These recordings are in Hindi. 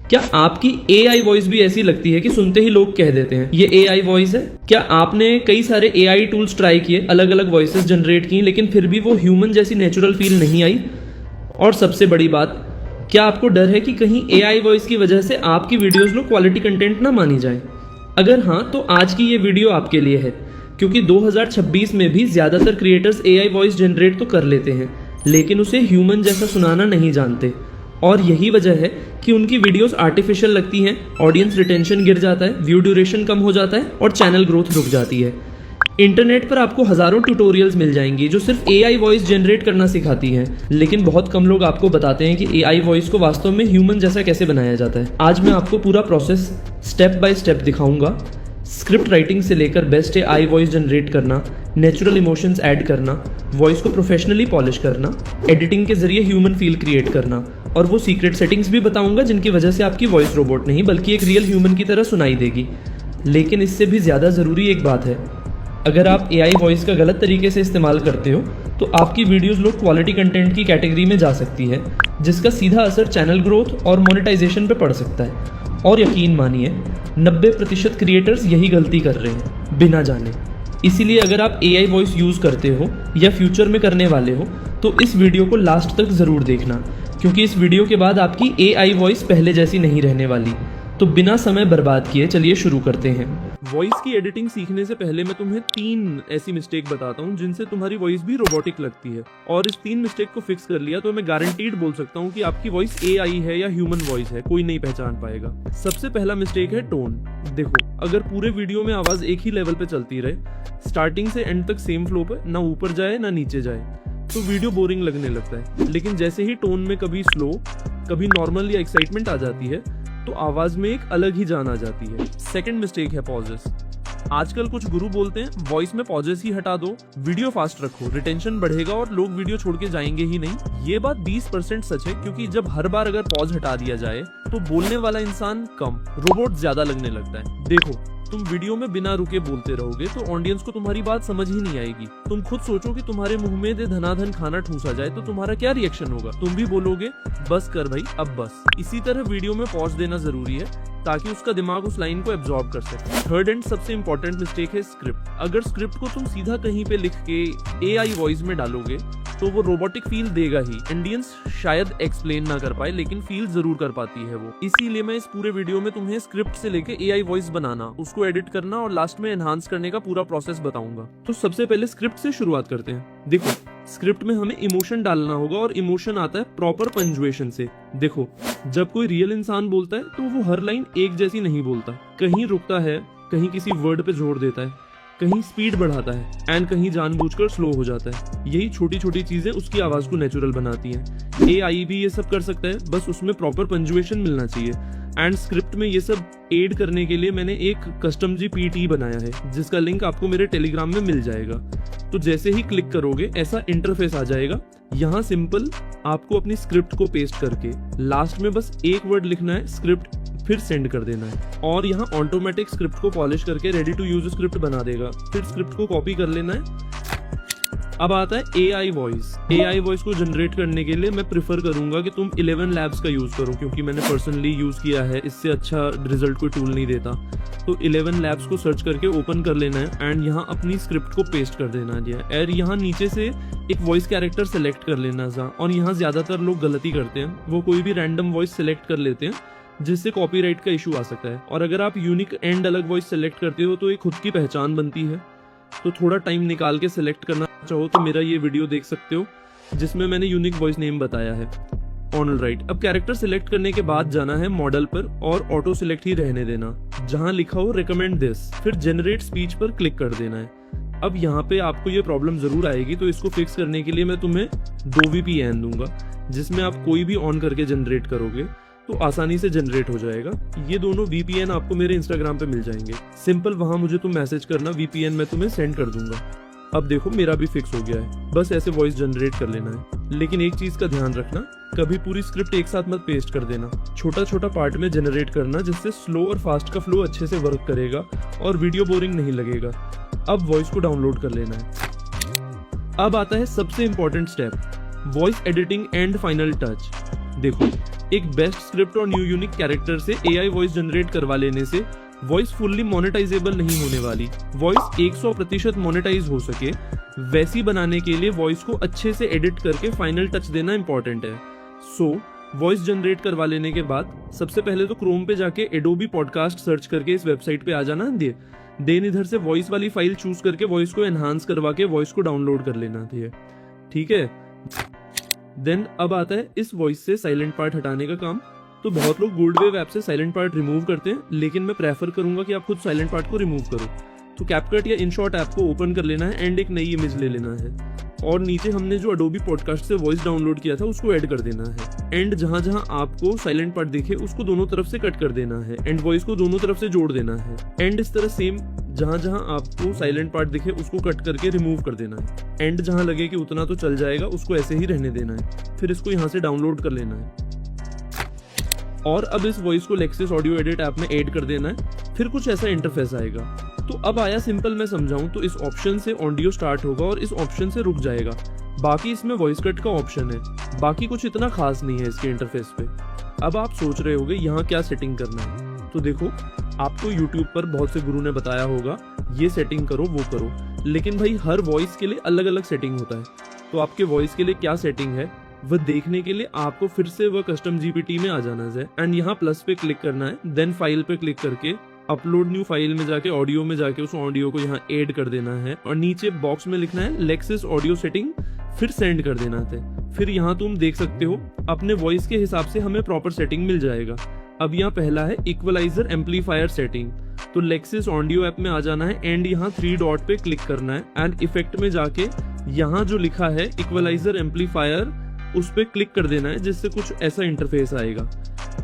क्या आपकी AI वॉइस भी ऐसी लगती है कि सुनते ही लोग कह देते हैं ये AI वॉइस है? क्या आपने कई सारे AI टूल्स ट्राई किए, अलग अलग वॉइसेस जनरेट की, लेकिन फिर भी वो ह्यूमन जैसी नेचुरल फील नहीं आई? और सबसे बड़ी बात, क्या आपको डर है कि कहीं AI वॉइस की वजह से आपकी वीडियोस लो क्वालिटी कंटेंट ना मानी जाए? अगर हाँ, तो आज की ये वीडियो आपके लिए है, क्योंकि 2026 में भी ज़्यादातर क्रिएटर्स AI वॉइस जनरेट तो कर लेते हैं, लेकिन उसे ह्यूमन जैसा सुनाना नहीं जानते। और यही वजह है कि उनकी वीडियोस आर्टिफिशियल लगती हैं, ऑडियंस रिटेंशन गिर जाता है, व्यू ड्यूरेशन कम हो जाता है और चैनल ग्रोथ रुक जाती है। इंटरनेट पर आपको हज़ारों ट्यूटोरियल्स मिल जाएंगी जो सिर्फ AI वॉइस जनरेट करना सिखाती हैं, लेकिन बहुत कम लोग आपको बताते हैं कि AI वॉइस को वास्तव में ह्यूमन जैसा कैसे बनाया जाता है। आज मैं आपको पूरा प्रोसेस स्टेप बाय स्टेप दिखाऊंगा। स्क्रिप्ट राइटिंग से लेकर बेस्ट AI वॉइस जनरेट करना, नेचुरल इमोशंस ऐड करना, वॉइस को प्रोफेशनली पॉलिश करना, एडिटिंग के जरिए ह्यूमन फील क्रिएट करना, और वो सीक्रेट सेटिंग्स भी बताऊंगा जिनकी वजह से आपकी वॉइस रोबोट नहीं बल्कि एक रियल ह्यूमन की तरह सुनाई देगी। लेकिन इससे भी ज़्यादा ज़रूरी एक बात है, अगर आप AI वॉइस का गलत तरीके से इस्तेमाल करते हो तो आपकी वीडियोस लो क्वालिटी कंटेंट की कैटेगरी में जा सकती है, जिसका सीधा असर चैनल ग्रोथ और मोनेटाइजेशन पे पड़ सकता है। और यकीन मानिए 90% क्रिएटर्स यही गलती कर रहे हैं बिना जाने। इसीलिए अगर आप AI वॉइस यूज़ करते हो या फ्यूचर में करने वाले हो तो इस वीडियो को लास्ट तक ज़रूर देखना, क्योंकि इस वीडियो के बाद आपकी AI वॉइस पहले जैसी नहीं रहने वाली। तो बिना समय बर्बाद किए चलिए शुरू करते हैं। वॉइस की एडिटिंग सीखने से पहले मैं तुम्हें 3 ऐसी मिस्टेक बताता हूँ जिनसे तुम्हारी वॉइस भी रोबोटिक लगती है, और इस 3 मिस्टेक को फिक्स कर लिया तो मैं गारंटीड बोल सकता हूँ कि आपकी वॉइस AI है या ह्यूमन वॉइस है, कोई नहीं पहचान पाएगा। सबसे पहला मिस्टेक है टोन। देखो, अगर पूरे वीडियो में आवाज एक ही लेवल पे चलती रहे, स्टार्टिंग से एंड तक सेम फ्लो पे, ना ऊपर जाए ना नीचे जाए, तो वीडियो बोरिंग लगने लगता है। लेकिन जैसे ही टोन में कभी स्लो, कभी नॉर्मल या एक्साइटमेंट आ जाती है, तो आवाज में एक अलग ही जान आ जाती है। सेकंड मिस्टेक है पॉजेस। आजकल कुछ गुरु बोलते हैं वॉइस में पॉजेस ही हटा दो, वीडियो फास्ट रखो, रिटेंशन बढ़ेगा और लोग वीडियो छोड़ के जाएंगे ही नहीं। ये बात 20% सच है, क्योंकि जब हर बार अगर पॉज हटा दिया जाए तो बोलने वाला इंसान कम, रोबोट ज्यादा लगने लगता है। देखो, तुम वीडियो में बिना रुके बोलते रहोगे तो ऑडियंस को तुम्हारी बात समझ ही नहीं आएगी। तुम खुद सोचो कि तुम्हारे मुंह में दे धनाधन खाना ठूसा जाए तो तुम्हारा क्या रिएक्शन होगा? तुम भी बोलोगे बस कर भाई, अब बस। इसी तरह वीडियो में पॉज देना जरूरी है ताकि उसका दिमाग उस लाइन को एब्जॉर्ब कर सके। थर्ड एंड सबसे इंपॉर्टेंट मिस्टेक है स्क्रिप्ट। अगर स्क्रिप्ट को तुम सीधा कहीं पे लिख के AI वॉइस में डालोगे तो वो रोबोटिक फील देगा ही। इंडियंस शायद एक्सप्लेन ना कर पाए, लेकिन फील जरूर कर पाती है वो। इसीलिए मैं इस पूरे वीडियो में तुम्हें स्क्रिप्ट से लेके AI वॉइस बनाना, उसको एडिट करना और लास्ट में एनहांस करने का पूरा प्रोसेस बताऊंगा। तो सबसे पहले स्क्रिप्ट से शुरुआत करते हैं। देखो, स्क्रिप्ट में हमें इमोशन डालना होगा, और इमोशन आता है प्रॉपर पंजुएशन से। देखो, जब कोई रियल इंसान बोलता है तो वो हर लाइन एक जैसी नहीं बोलता, कहीं रुकता है, कहीं किसी वर्ड पे जोर देता है, कहीं स्पीड बढ़ाता है, एंड कहीं जानबूझकर स्लो हो जाता है। यही छोटी छोटी चीजें उसकी आवाज को नेचुरल बनाती हैं। AI भी ये सब कर सकता है, बस उसमें प्रॉपर पंजुएशन मिलना चाहिए। एंड स्क्रिप्ट में ये सब एड करने के लिए मैंने एक कस्टम GPT बनाया है, जिसका लिंक आपको मेरे टेलीग्राम में मिल जाएगा। तो जैसे ही क्लिक करोगे ऐसा इंटरफेस आ जाएगा। यहाँ सिंपल आपको अपनी स्क्रिप्ट को पेस्ट करके लास्ट में बस एक वर्ड लिखना है, स्क्रिप्ट, फिर सेंड कर देना है, और यहाँ ऑटोमेटिक स्क्रिप्ट को पॉलिश करके रेडी टू यूज स्क्रिप्ट बना देगा। फिर स्क्रिप्ट को कॉपी कर लेना है। अब आता है AI वॉइस। AI वॉइस को जनरेट करने के लिए मैं प्रिफर करूंगा कि तुम 11 लैब्स का यूज करो, क्योंकि मैंने पर्सनली यूज किया है, इससे अच्छा रिजल्ट कोई टूल नहीं देता। तो 11 लैब्स को सर्च करके ओपन कर लेना है एंड यहाँ अपनी स्क्रिप्ट को पेस्ट कर देना है। और यहाँ नीचे से एक वॉइस कैरेक्टर सेलेक्ट कर लेना है, और यहाँ ज्यादातर लोग गलती करते हैं, वो कोई भी रैंडम वॉइस सेलेक्ट कर लेते हैं, जिससे कॉपीराइट का इशू आ सकता है। और अगर आप यूनिक एंड अलग वॉइस सेलेक्ट करते हो तो ये खुद की पहचान बनती है। तो थोड़ा टाइम निकाल के सिलेक्ट करना चाहो तो मेरा ये वीडियो देख सकते हो, जिसमें मैंने यूनिक वॉइस नेम बताया है। On right. अब कैरेक्टर सिलेक्ट करने के बाद जाना है मॉडल पर और ऑटो सिलेक्ट ही रहने देना, जहां लिखा हो रिकमेंड दिस, फिर जनरेट स्पीच पर क्लिक कर देना है। अब यहाँ पे आपको ये प्रॉब्लम जरूर आएगी, तो इसको फिक्स करने के लिए मैं तुम्हें 2 VPN दूंगा, जिसमें आप कोई भी ऑन करके जनरेट करोगे तो आसानी से जनरेट हो जाएगा। ये दोनों VPN आपको मेरे इंस्टाग्राम पे मिल जाएंगे। सिंपल वहां मुझे तुम मैसेज करना, VPN मैं तुम्हें सेंड कर दूंगा। अब देखो, मेरा भी फिक्स हो गया है, बस ऐसे वॉइस जनरेट कर लेना है। लेकिन एक चीज का ध्यान रखना, कभी पूरी स्क्रिप्ट एक साथ मत पेस्ट कर देना, छोटा छोटा पार्ट में जनरेट करना, जिससे स्लो और फास्ट का फ्लो अच्छे से वर्क करेगा और वीडियो बोरिंग नहीं लगेगा। अब वॉइस को डाउनलोड कर लेना है। अब आता है सबसे important step, voice editing and final touch. देखो, एक बेस्ट स्क्रिप्ट और न्यू यूनिक कैरेक्टर से AI वॉइस जनरेट करवा लेने से वॉइस फुल्ली मोनेटाइजेबल नहीं होने वाली। वॉइस 100% मोनेटाइज हो सके वैसी बनाने के लिए वॉइस को अच्छे से एडिट करके फाइनल टच देना इंपॉर्टेंट है। सो वॉइस जनरेट करवा लेने के बाद सबसे पहले तो क्रोम पे जाके एडोबी पॉडकास्ट सर्च करके इस वेबसाइट पे आ जाना। देन इधर से वॉइस वाली फाइल चूज करके वॉइस को एनहांस करवा के वॉइस को डाउनलोड कर लेना चाहिए, ठीक है। देन अब आता है इस वॉइस से साइलेंट पार्ट हटाने का काम। तो बहुत लोग गोल्डवेव ऐप से साइलेंट पार्ट रिमूव करते हैं, लेकिन मैं प्रेफर करूंगा कि आप खुद साइलेंट पार्ट को रिमूव करो। तो कैपकट या इनशॉट ऐप को ओपन कर लेना है एंड एक नई इमेज ले लेना है और नीचे हमने जो अडोबी पॉडकास्ट से वॉइस डाउनलोड किया था उसको ऐड कर देना है एंड जहां जहां आपको साइलेंट पार्ट दिखे उसको दोनों तरफ से कट कर देना है एंड वॉइस को दोनों तरफ से जोड़ देना है एंड इस तरह सेम जहां जहां आपको साइलेंट पार्ट दिखे उसको कट करके रिमूव कर देना है एंड जहां लगे कि उतना तो चल जाएगा उसको ऐसे ही रहने देना है। फिर इसको यहाँ से डाउनलोड कर लेना है और अब इस वॉइस को लेक्सिस ऑडियो एडिट ऐप में ऐड कर देना है। फिर कुछ ऐसा इंटरफेस आएगा। तो अब आया सिंपल, मैं समझाऊं तो इस ऑप्शन से ऑडियो स्टार्ट होगा और इस ऑप्शन से रुक जाएगा। बाकी इसमें वॉइस कट का ऑप्शन है, बाकी कुछ इतना खास नहीं है इसके इंटरफेस पे। अब आप सोच रहे होंगे यहाँ क्या सेटिंग करना है। तो देखो, आपको YouTube पर बहुत से गुरु ने बताया होगा ये सेटिंग करो वो करो, लेकिन भाई हर वॉइस के लिए अलग अलग सेटिंग होता है। तो आपके वॉइस के लिए क्या सेटिंग है वह देखने के लिए आपको फिर से वह कस्टम GPT में आ जाना है एंड यहाँ प्लस पे क्लिक करना है। देन फाइल पे क्लिक करके अपलोड न्यू फाइल में जाके ऑडियो में जाके उस ऑडियो को यहाँ ऐड कर देना है और नीचे बॉक्स में लिखना है लेक्सिस ऑडियो सेटिंग, फिर सेंड कर देना है। फिर यहाँ तुम देख सकते हो अपने वॉइस के हिसाब से हमें प्रॉपर सेटिंग मिल जाएगा। अब यहाँ पहला है इक्वलाइजर एम्पलीफायर सेटिंग। तो लेक्सिस ऑडियो ऐप में आ जाना है एंड यहाँ 3 डॉट पे क्लिक करना है एंड इफेक्ट में जाके यहाँ जो लिखा है इक्वलाइजर एम्पलीफायर उस पे क्लिक कर देना है, जिससे कुछ ऐसा इंटरफेस आएगा।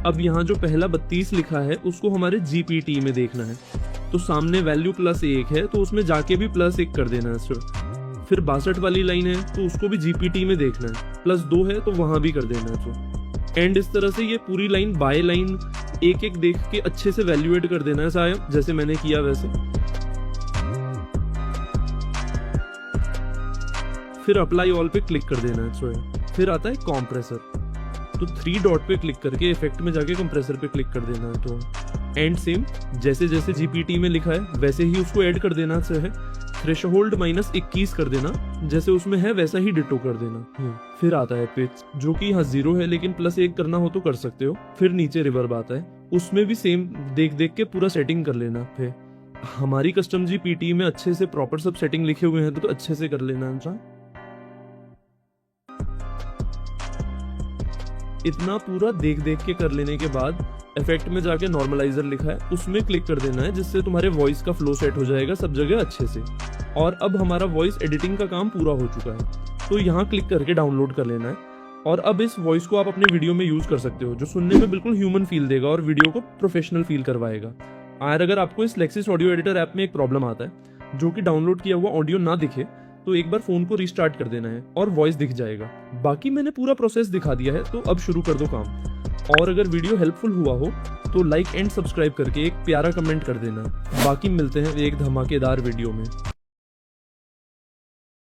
अब यहाँ जो पहला 32 लिखा है उसको हमारे GPT में देखना है। तो सामने वैल्यू +1 है तो उसमें जाके भी +1 कर देना है। फिर 62 वाली लाइन है तो उसको भी GPT में देखना है, +2 है तो वहां भी कर देना है। एंड इस तरह से ये पूरी लाइन बाय लाइन एक एक देख के अच्छे से वैल्यूएट कर देना है, शायद जैसे मैंने किया वैसे। फिर अप्लाई ऑल पे क्लिक कर देना है। फिर आता है कॉम्प्रेसर। तो 3 डॉट पे क्लिक करके इफेक्ट में जाके कंप्रेसर पे क्लिक कर देना है। तो एंड सेम जैसे जैसे GPT में लिखा है वैसे ही उसको ऐड कर देना है। थ्रेशोल्ड -21 कर देना, जैसे उसमें है वैसा ही डिटो कर देना। फिर आता है पिच, जो कि यहाँ 0 है लेकिन +1 करना हो तो कर सकते हो। फिर नीचे रिवर्ब आता है, उसमें भी सेम देख देख के पूरा सेटिंग कर लेना। फिर हमारी कस्टम GPT में अच्छे से प्रॉपर सब सेटिंग लिखे हुए हैं तो अच्छे से कर लेना। इतना पूरा देख देख के कर लेने के बाद इफेक्ट में जाके नॉर्मलाइजर लिखा है उसमें क्लिक कर देना है, जिससे तुम्हारे वॉइस का फ्लो सेट हो जाएगा सब जगह अच्छे से। और अब हमारा वॉइस एडिटिंग का काम पूरा हो चुका है। तो यहाँ क्लिक करके डाउनलोड कर लेना है और अब इस वॉइस को आप अपने वीडियो में यूज कर सकते हो, जो सुनने में बिल्कुल ह्यूमन फील देगा और वीडियो को प्रोफेशनल फील करवाएगा। और अगर आपको इस लेक्सिस ऑडियो एडिटर ऐप में एक प्रॉब्लम आता है जो कि डाउनलोड किया हुआ ऑडियो ना दिखे, तो एक बार फोन को रिस्टार्ट कर देना है और वॉइस दिख जाएगा। बाकी मैंने पूरा प्रोसेस दिखा दिया है, तो अब शुरू कर दो काम। और अगर वीडियो हेल्पफुल हुआ हो तो लाइक एंड सब्सक्राइब करके एक प्यारा कमेंट कर देना। बाकी मिलते हैं एक धमाकेदार वीडियो में।